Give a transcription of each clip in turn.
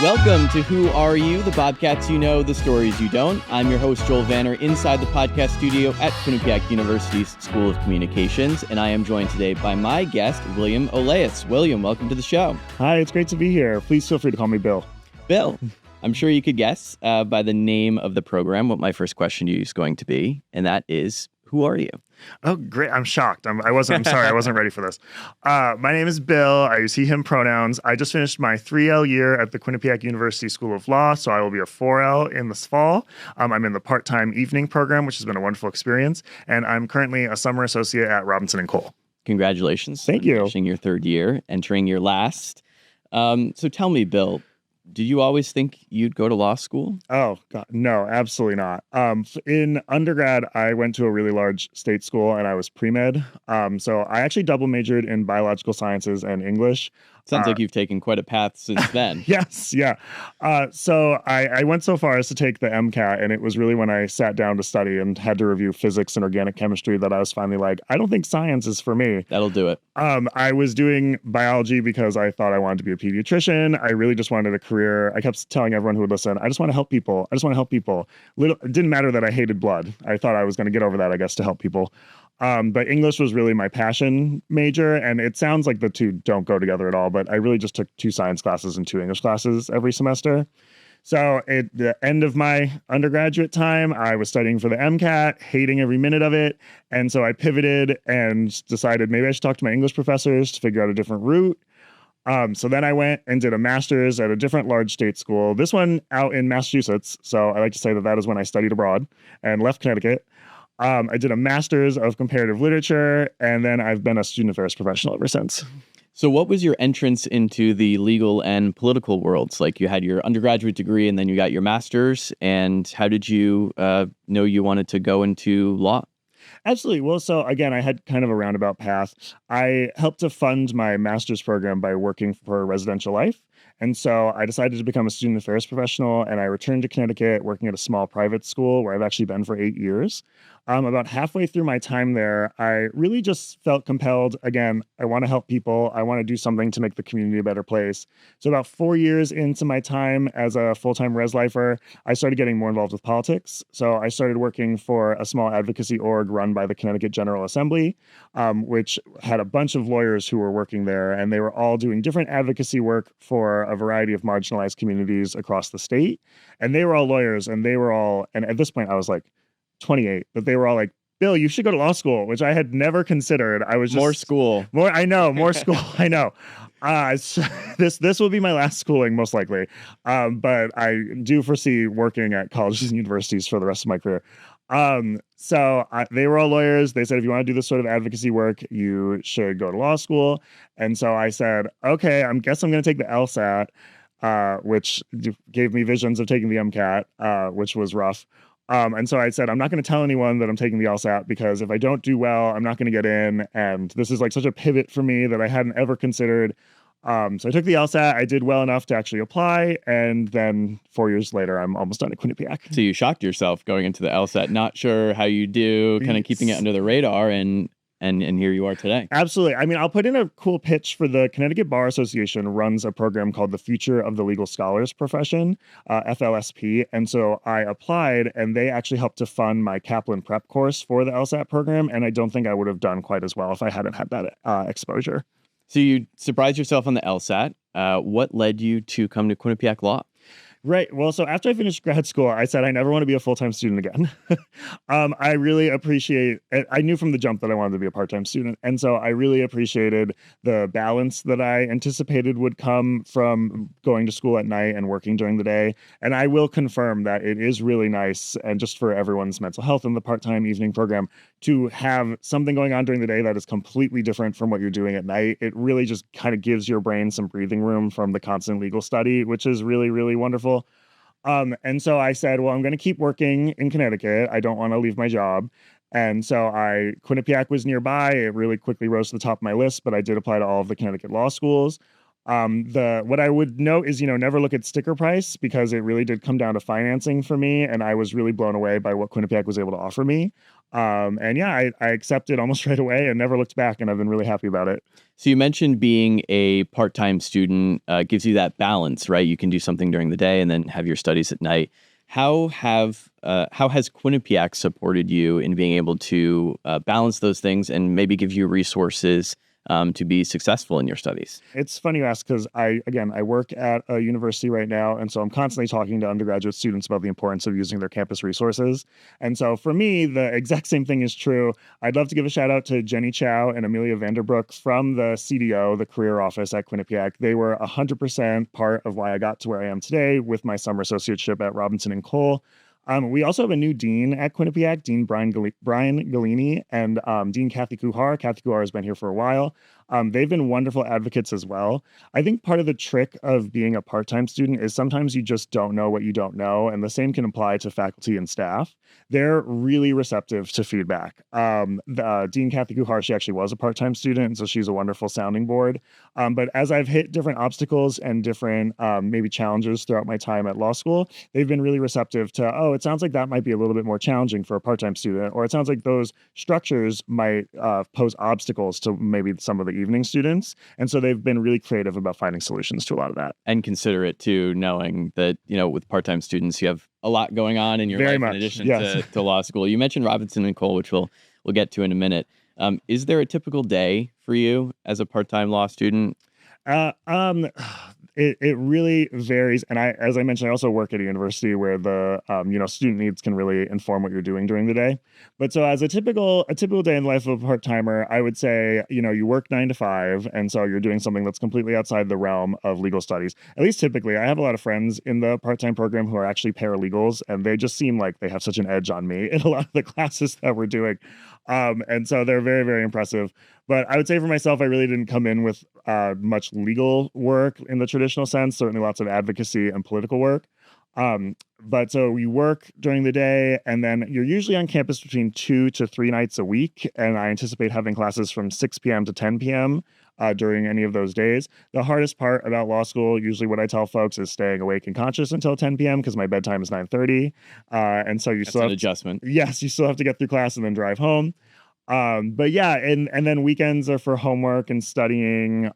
Welcome to Who Are You? The Bobcats you know, the stories you don't. I'm your host, Joel Vanner, inside the podcast studio at Quinnipiac University's School of Communications, and I am joined today by my guest, William Ollayos. William, welcome to the show. Hi, it's great to be here. Please feel free to call me Bill. Bill, I'm sure you could guess by the name of the program what my first question to you is going to be, and that is, who are you? Oh, great. I'm shocked. I'm sorry. I wasn't ready for this. My name is Bill. I use he, him pronouns. I just finished my 3L year at the Quinnipiac University School of Law, so I will be a 4L in this fall. I'm in the part-time evening program, which has been a wonderful experience, and I'm currently a summer associate at Robinson & Cole. Congratulations. Thank you. Finishing your third year, entering your last. So tell me, Bill, did you always think you'd go to law school? Oh, God, no, absolutely not. In undergrad, I went to a really large state school and I was pre-med. So I actually double majored in biological sciences and English. Sounds like you've taken quite a path since then. Yes, yeah. So I went so far as to take the MCAT, and it was really when I sat down to study and had to review physics and organic chemistry that I was finally like, I don't think science is for me. That'll do it. I was doing biology because I thought I wanted to be a pediatrician. I really just wanted a career. I kept telling everyone who would listen, I just want to help people. It didn't matter that I hated blood. I thought I was going to get over that, I guess, to help people. But English was really my passion major, and it sounds like the two don't go together at all, but I really just took 2 science classes and 2 English classes every semester. So at the end of my undergraduate time, I was studying for the MCAT, hating every minute of it. And so I pivoted and decided maybe I should talk to my English professors to figure out a different route. So then I went and did a master's at a different large state school, this one out in Massachusetts. So I like to say that is when I studied abroad and left Connecticut. I did a master's of comparative literature, and then I've been a student affairs professional ever since. So what was your entrance into the legal and political worlds? Like, you had your undergraduate degree and then you got your master's, and how did you know you wanted to go into law? Absolutely. Well, so again, I had kind of a roundabout path. I helped to fund my master's program by working for Residential Life. And so I decided to become a student affairs professional, and I returned to Connecticut working at a small private school where I've actually been for 8 years. About halfway through my time there, I really just felt compelled. Again, I want to help people. I want to do something to make the community a better place. So about 4 years into my time as a full-time res lifer, I started getting more involved with politics. So I started working for a small advocacy org run by the Connecticut General Assembly, which had a bunch of lawyers who were working there, and they were all doing different advocacy work for a variety of marginalized communities across the state. And they were all lawyers, and and at this point I was like 28, but they were all like, Bill, you should go to law school, which I had never considered. I was just More school. I know, more school. I know. This will be my last schooling, most likely. But I do foresee working at colleges and universities for the rest of my career. They were all lawyers. They said, if you want to do this sort of advocacy work, you should go to law school. And so I said, okay, I guess I'm going to take the LSAT, which gave me visions of taking the MCAT, which was rough. And so I said, I'm not going to tell anyone that I'm taking the LSAT, because if I don't do well, I'm not going to get in. And this is like such a pivot for me that I hadn't ever considered. So I took the LSAT. I did well enough to actually apply. And then 4 years later, I'm almost done at Quinnipiac. So you shocked yourself going into the LSAT, not sure how you do, kind of keeping it under the radar, and here you are today. Absolutely. I mean, I'll put in a cool pitch for the Connecticut Bar Association runs a program called the Future of the Legal Scholars Profession, FLSP. And so I applied, and they actually helped to fund my Kaplan prep course for the LSAT program. And I don't think I would have done quite as well if I hadn't had that exposure. So you surprised yourself on the LSAT. What led you to come to Quinnipiac Law? Right. Well, so after I finished grad school, I said I never want to be a full-time student again. I really appreciate it. I knew from the jump that I wanted to be a part-time student. And so I really appreciated the balance that I anticipated would come from going to school at night and working during the day. And I will confirm that it is really nice, and just for everyone's mental health in the part-time evening program, to have something going on during the day that is completely different from what you're doing at night. It really just kind of gives your brain some breathing room from the constant legal study, which is really, really wonderful. And so I said, well, I'm going to keep working in Connecticut. I don't want to leave my job. And so Quinnipiac was nearby. It really quickly rose to the top of my list, but I did apply to all of the Connecticut law schools. What I would note is, never look at sticker price, because it really did come down to financing for me. And I was really blown away by what Quinnipiac was able to offer me. And yeah, I accepted almost right away and never looked back, and I've been really happy about it. So you mentioned being a part-time student gives you that balance, right? You can do something during the day and then have your studies at night. How has Quinnipiac supported you in being able to balance those things and maybe give you resources to be successful in your studies? It's funny you ask because I work at a university right now, and so I'm constantly talking to undergraduate students about the importance of using their campus resources. And so for me, the exact same thing is true. I'd love to give a shout out to Jenny Chow and Amelia Vanderbrook from the CDO, the career office at Quinnipiac. They were 100% part of why I got to where I am today with my summer associateship at Robinson and Cole. We also have a new dean at Quinnipiac, Dean Brian Gallini, and Dean Kathy Kuhar. Kathy Kuhar has been here for a while. They've been wonderful advocates as well. I think part of the trick of being a part-time student is sometimes you just don't know what you don't know, and the same can apply to faculty and staff. They're really receptive to feedback. Dean Kathy Kuhar, she actually was a part-time student, so she's a wonderful sounding board. But as I've hit different obstacles and different maybe challenges throughout my time at law school, they've been really receptive to, oh, it sounds like that might be a little bit more challenging for a part-time student, or it sounds like those structures might pose obstacles to maybe some of the evening students. And so they've been really creative about finding solutions to a lot of that. And considerate too, knowing that, with part-time students, you have a lot going on in your Very life much, in addition yes. to law school. You mentioned Robinson and Cole, which we'll get to in a minute. Is there a typical day for you as a part-time law student? Uh, um, it really varies, and as I mentioned, I also work at a university where the student needs can really inform what you're doing during the day. But so as a typical day in the life of a part timer, I would say you work 9 to 5, and so you're doing something that's completely outside the realm of legal studies. At least typically, I have a lot of friends in the part time program who are actually paralegals, and they just seem like they have such an edge on me in a lot of the classes that we're doing, and so they're very, very impressive. But I would say for myself, I really didn't come in with much legal work in the traditional sense, certainly lots of advocacy and political work. But so we work during the day, and then you're usually on campus between 2 to 3 nights a week. And I anticipate having classes from 6 p.m. to 10 p.m. During any of those days. The hardest part about law school, usually what I tell folks, is staying awake and conscious until 10 p.m. because my bedtime is 9:30. And so That's an adjustment. Yes, you still have to get through class and then drive home. But yeah, and then weekends are for homework and studying.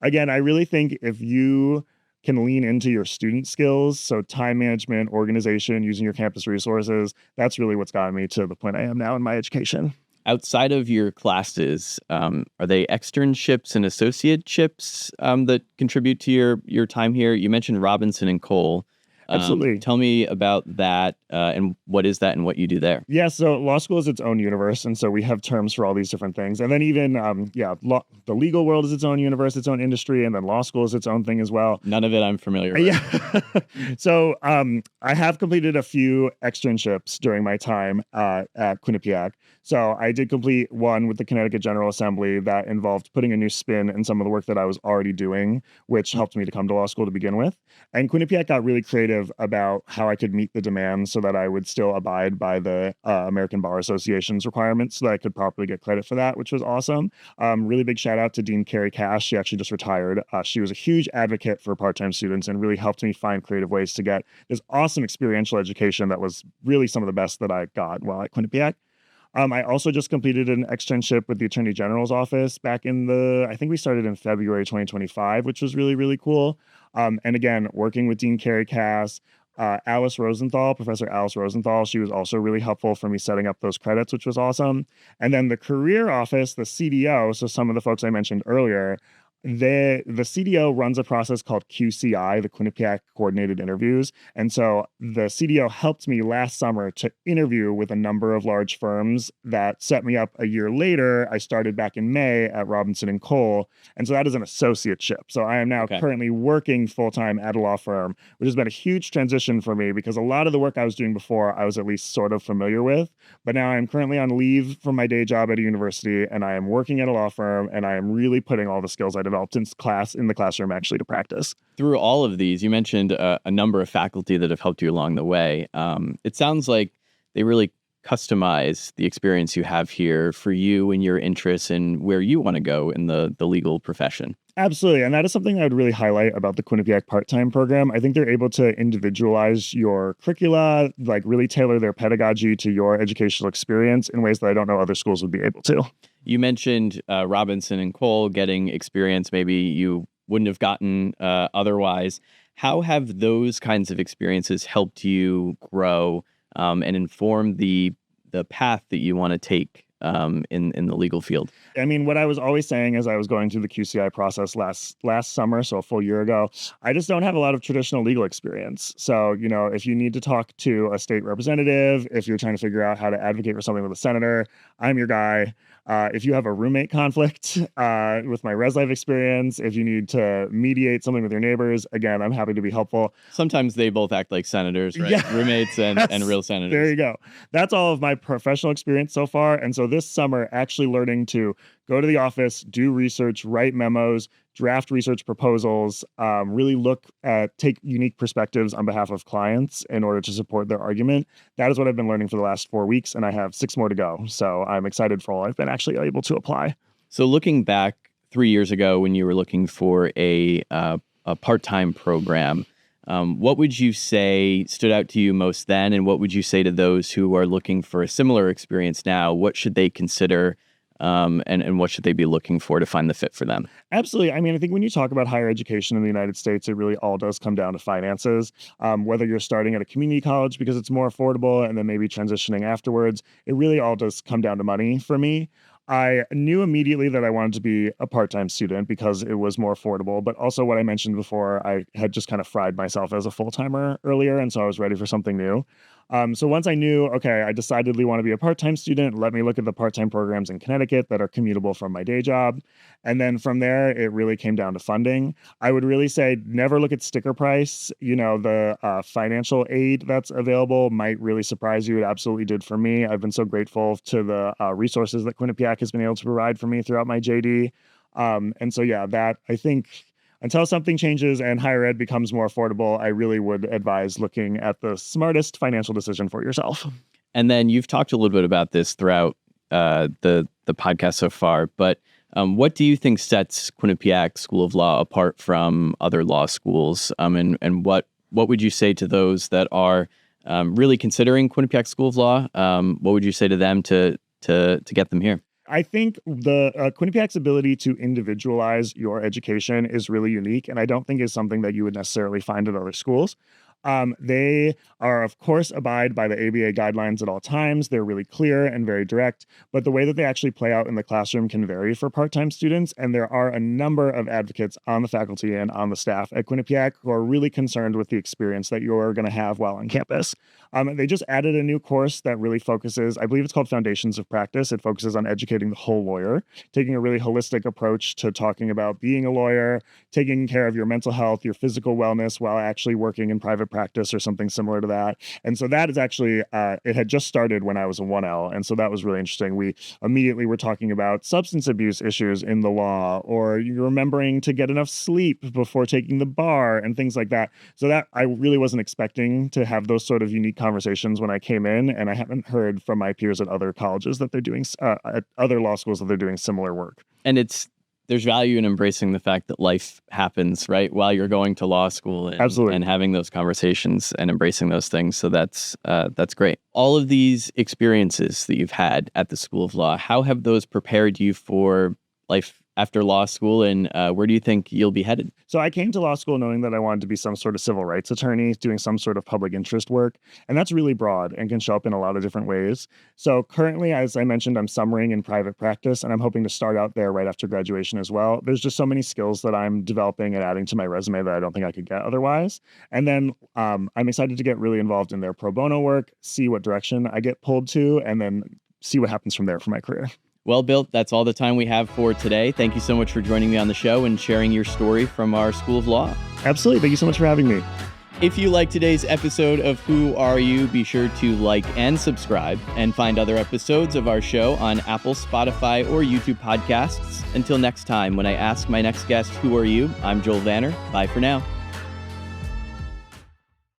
Again, I really think if you can lean into your student skills, so time management, organization, using your campus resources, that's really what's gotten me to the point I am now in my education. Outside of your classes, are they externships and associateships that contribute to your time here? You mentioned Robinson and Cole. Absolutely. Tell me about that and what is that and what you do there. Yeah, so law school is its own universe, and so we have terms for all these different things. And then even, the legal world is its own universe, its own industry, and then law school is its own thing as well. None of it I'm familiar with. Yeah. So I have completed a few externships during my time at Quinnipiac. So I did complete one with the Connecticut General Assembly that involved putting a new spin in some of the work that I was already doing, which helped me to come to law school to begin with. And Quinnipiac got really creative about how I could meet the demands so that I would still abide by the American Bar Association's requirements so that I could properly get credit for that, which was awesome. Really big shout out to Dean Carrie Cash. She actually just retired. She was a huge advocate for part-time students and really helped me find creative ways to get this awesome experiential education that was really some of the best that I got while at Quinnipiac. I also just completed an externship with the Attorney General's office back I think we started in February 2025, which was really, really cool. And again, working with Dean Carrie Cass, Professor Alice Rosenthal, she was also really helpful for me setting up those credits, which was awesome. And then the career office, the CDO, so some of the folks I mentioned earlier, the CDO runs a process called QCI, the Quinnipiac Coordinated Interviews. And so the CDO helped me last summer to interview with a number of large firms that set me up a year later. I started back in May at Robinson and Cole. And so that is an associateship. So I am now currently working full-time at a law firm, which has been a huge transition for me because a lot of the work I was doing before, I was at least sort of familiar with. But now I'm currently on leave from my day job at a university, and I am working at a law firm, and I am really putting all the skills I developed in the classroom actually to practice. Through all of these, you mentioned a number of faculty that have helped you along the way. It sounds like they really customize the experience you have here for you and your interests and where you want to go in the legal profession. Absolutely. And that is something I would really highlight about the Quinnipiac part-time program. I think they're able to individualize your curricula, like really tailor their pedagogy to your educational experience in ways that I don't know other schools would be able to. You mentioned Robinson and Cole getting experience maybe you wouldn't have gotten otherwise. How have those kinds of experiences helped you grow and inform the path that you want to take in the legal field? I mean, what I was always saying as I was going through the QCI process last summer, so a full year ago, I just don't have a lot of traditional legal experience. So, if you need to talk to a state representative, if you're trying to figure out how to advocate for something with a senator, I'm your guy. If you have a roommate conflict with my res life experience, if you need to mediate something with your neighbors, again, I'm happy to be helpful. Sometimes they both act like senators, right? Yeah. Roommates and real senators. There you go. That's all of my professional experience so far. And so this summer, actually learning to go to the office, do research, write memos, draft research proposals, really take unique perspectives on behalf of clients in order to support their argument. That is what I've been learning for the last 4 weeks, and I have 6 more to go. So I'm excited for all I've been actually able to apply. So looking back 3 years ago when you were looking for a part-time program, what would you say stood out to you most then, and what would you say to those who are looking for a similar experience now? What should they consider? And what should they be looking for to find the fit for them? Absolutely. I mean, I think when you talk about higher education in the United States, it really all does come down to finances. Whether you're starting at a community college because it's more affordable and then maybe transitioning afterwards, it really all does come down to money for me. I knew immediately that I wanted to be a part-time student because it was more affordable, but also what I mentioned before, I had just kind of fried myself as a full-timer earlier, and so I was ready for something new. So once I knew, okay, I decidedly want to be a part-time student, let me look at the part-time programs in Connecticut that are commutable from my day job. And then from there, it really came down to funding. I would really say never look at sticker price. The financial aid that's available might really surprise you. It absolutely did for me. I've been so grateful to the resources that Quinnipiac has been able to provide for me throughout my JD. And so, yeah, that I think until something changes and higher ed becomes more affordable, I really would advise looking at the smartest financial decision for yourself. And then you've talked a little bit about this throughout the podcast so far, but what do you think sets Quinnipiac School of Law apart from other law schools? And what would you say to those that are really considering Quinnipiac School of Law? What would you say to them to get them here? I think the Quinnipiac's ability to individualize your education is really unique, and I don't think is something that you would necessarily find at other schools. They are, of course, abide by the ABA guidelines at all times. They're really clear and very direct, but the way that they actually play out in the classroom can vary for part-time students. And there are a number of advocates on the faculty and on the staff at Quinnipiac who are really concerned with the experience that you're going to have while on campus. They just added a new course that really focuses, I believe it's called Foundations of Practice. It focuses on educating the whole lawyer, taking a really holistic approach to talking about being a lawyer, taking care of your mental health, your physical wellness while actually working in private practice or something similar to that. And so that is actually, it had just started when I was a 1L. And so that was really interesting. We immediately were talking about substance abuse issues in the law, or remembering to get enough sleep before taking the bar and things like that. So that I really wasn't expecting to have those sort of unique conversations when I came in. And I haven't heard from my peers at other colleges that they're doing, at other law schools that they're doing similar work. And there's value in embracing the fact that life happens, right, while you're going to law school and having those conversations and embracing those things. So that's great. All of these experiences that you've had at the School of Law, how have those prepared you for life after law school, and where do you think you'll be headed? So I came to law school knowing that I wanted to be some sort of civil rights attorney, doing some sort of public interest work. And that's really broad and can show up in a lot of different ways. So currently, as I mentioned, I'm summering in private practice, and I'm hoping to start out there right after graduation as well. There's just so many skills that I'm developing and adding to my resume that I don't think I could get otherwise. And then I'm excited to get really involved in their pro bono work, see what direction I get pulled to, and then see what happens from there for my career. Well, Bill, that's all the time we have for today. Thank you so much for joining me on the show and sharing your story from our School of Law. Absolutely. Thank you so much for having me. If you like today's episode of Who Are You, be sure to like and subscribe, and find other episodes of our show on Apple, Spotify, or YouTube podcasts. Until next time, when I ask my next guest, who are you? I'm Joel Vanner. Bye for now.